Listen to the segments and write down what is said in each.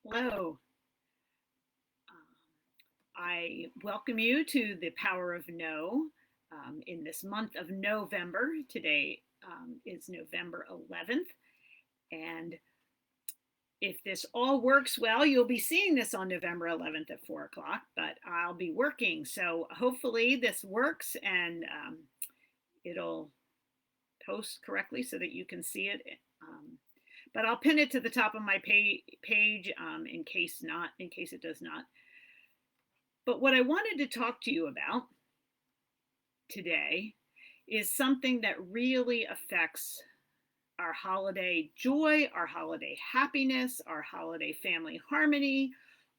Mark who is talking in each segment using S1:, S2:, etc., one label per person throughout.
S1: Hello. I welcome you to the Power of No in this month of November. Today is November 11th. And if this all works well, you'll be seeing this on November 11th at 4 o'clock, but I'll be working. So hopefully this works and it'll post correctly so that you can see it. But I'll pin it to the top of my page in case it does not. But what I wanted to talk to you about today is something that really affects our holiday joy, our holiday happiness, our holiday family harmony,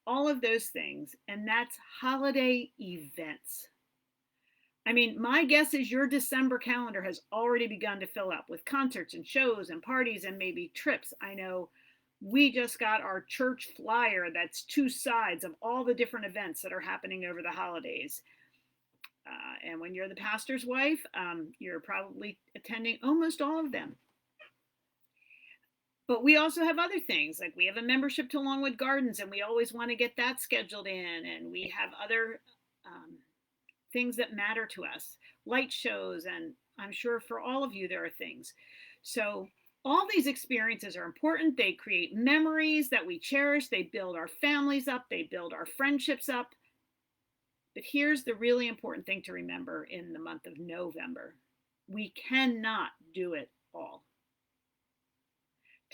S1: all of those things. And that's holiday events. I mean, my guess is your December calendar has already begun to fill up with concerts and shows and parties and maybe trips. I know we just got our church flyer that's two sides of all the different events that are happening over the holidays. And when you're the pastor's wife, you're probably attending almost all of them. But we also have other things, like we have a membership to Longwood Gardens, and we always want to get that scheduled in. And we have other things that matter to us, light shows, and I'm sure for all of you there are things. So all these experiences are important. They create memories that we cherish. They build our families up. They build our friendships up. But here's the really important thing to remember in the month of November. We cannot do it all.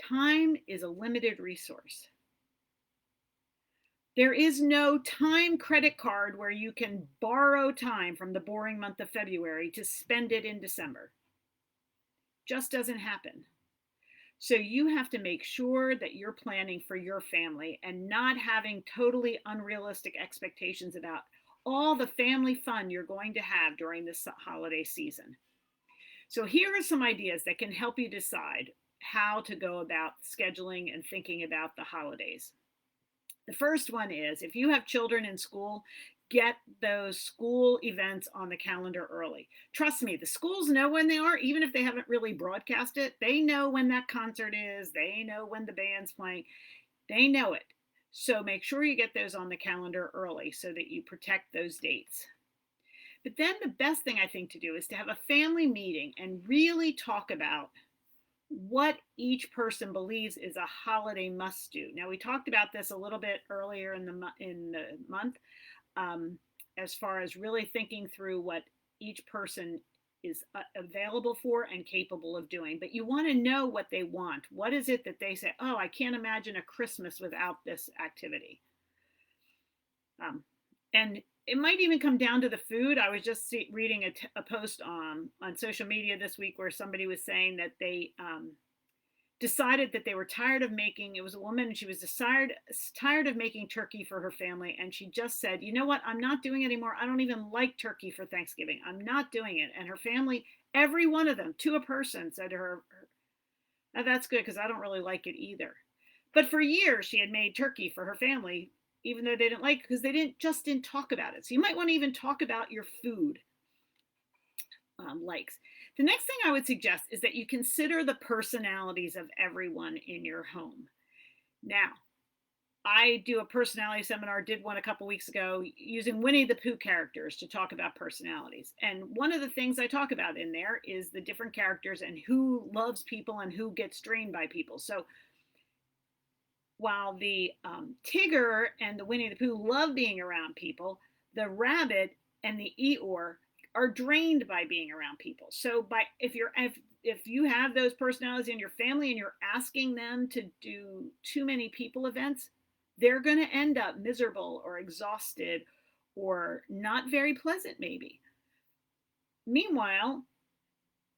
S1: Time is a limited resource. There is no time credit card where you can borrow time from the boring month of February to spend it in December. Just doesn't happen. So you have to make sure that you're planning for your family and not having totally unrealistic expectations about all the family fun you're going to have during this holiday season. So here are some ideas that can help you decide how to go about scheduling and thinking about the holidays. The first one is, if you have children in school, get those school events on the calendar early. Trust me, the schools know when they are, even if they haven't really broadcast it. They know when that concert is. They know when the band's playing. They know it. So make sure you get those on the calendar early so that you protect those dates. But then the best thing I think to do is to have a family meeting and really talk about what each person believes is a holiday must do. Now, we talked about this a little bit earlier in the month, as far as really thinking through what each person is available for and capable of doing. But you want to know what they want. What is it that they say, oh, I can't imagine a Christmas without this activity? And it might even come down to the food. I was just reading a post on social media this week where somebody was saying that they decided that they were tired of making, it was a woman, and she was tired of making turkey for her family. And she just said, you know what, I'm not doing it anymore. I don't even like turkey for Thanksgiving. I'm not doing it. And her family, every one of them, to a person, said to her, oh, that's good, because I don't really like it either. But for years, she had made turkey for her family, even though they didn't like it, because they didn't talk about it. So you might want to even talk about your food likes. The next thing I would suggest is that you consider the personalities of everyone in your home. Now, I do a personality seminar, did one a couple weeks ago, using Winnie the Pooh characters to talk about personalities. And one of the things I talk about in there is the different characters and who loves people and who gets drained by people. So while the Tigger and the Winnie the Pooh love being around people, the rabbit and the Eeyore are drained by being around people. So if you have those personalities in your family and you're asking them to do too many people events, they're going to end up miserable or exhausted or not very pleasant maybe. Meanwhile,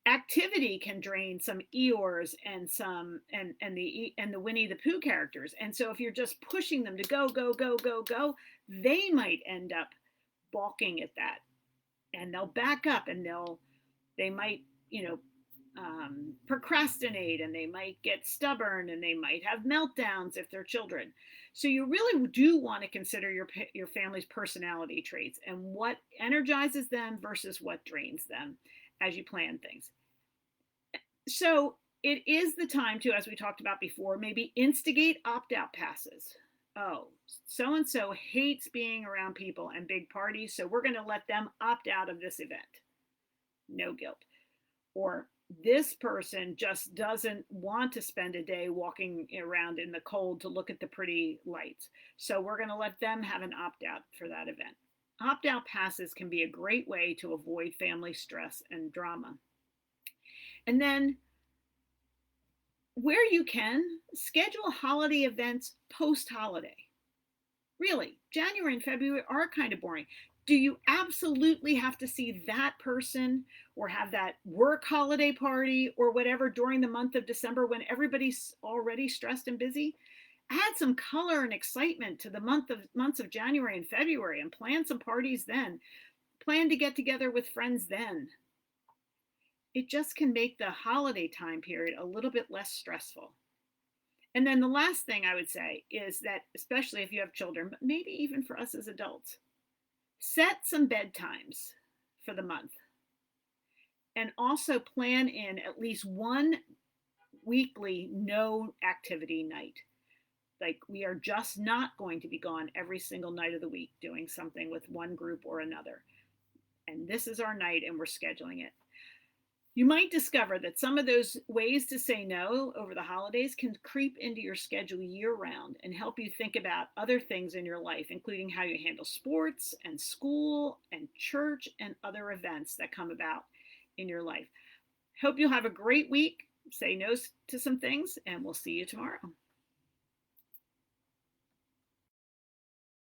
S1: activity can drain some Eeyores and the Winnie the Pooh characters. And so if you're just pushing them to go, they might end up balking at that. And they'll back up and they might, procrastinate, and they might get stubborn, and they might have meltdowns if they're children. So you really do want to consider your family's personality traits and what energizes them versus what drains them as you plan things. So it is the time to, as we talked about before, maybe instigate opt-out passes. oh, so and so hates being around people and big parties, so we're going to let them opt out of this event. No guilt. Or this person just doesn't want to spend a day walking around in the cold to look at the pretty lights. So we're going to let them have an opt out for that event. Opt out passes can be a great way to avoid family stress and drama. And then, where you can, schedule holiday events post holiday. Really, January and February are kind of boring. Do you absolutely have to see that person or have that work holiday party or whatever during the month of December when everybody's already stressed and busy? Add some color and excitement to the months of January and February and plan some parties then. Plan to get together with friends then. It just can make the holiday time period a little bit less stressful. And then the last thing I would say is that, especially if you have children, but maybe even for us as adults, set some bedtimes for the month and also plan in at least one weekly no activity night. Like, we are just not going to be gone every single night of the week doing something with one group or another. And this is our night and we're scheduling it. You might discover that some of those ways to say no over the holidays can creep into your schedule year round and help you think about other things in your life, including how you handle sports and school and church and other events that come about in your life. Hope you'll have a great week. Say no to some things, and we'll see you tomorrow.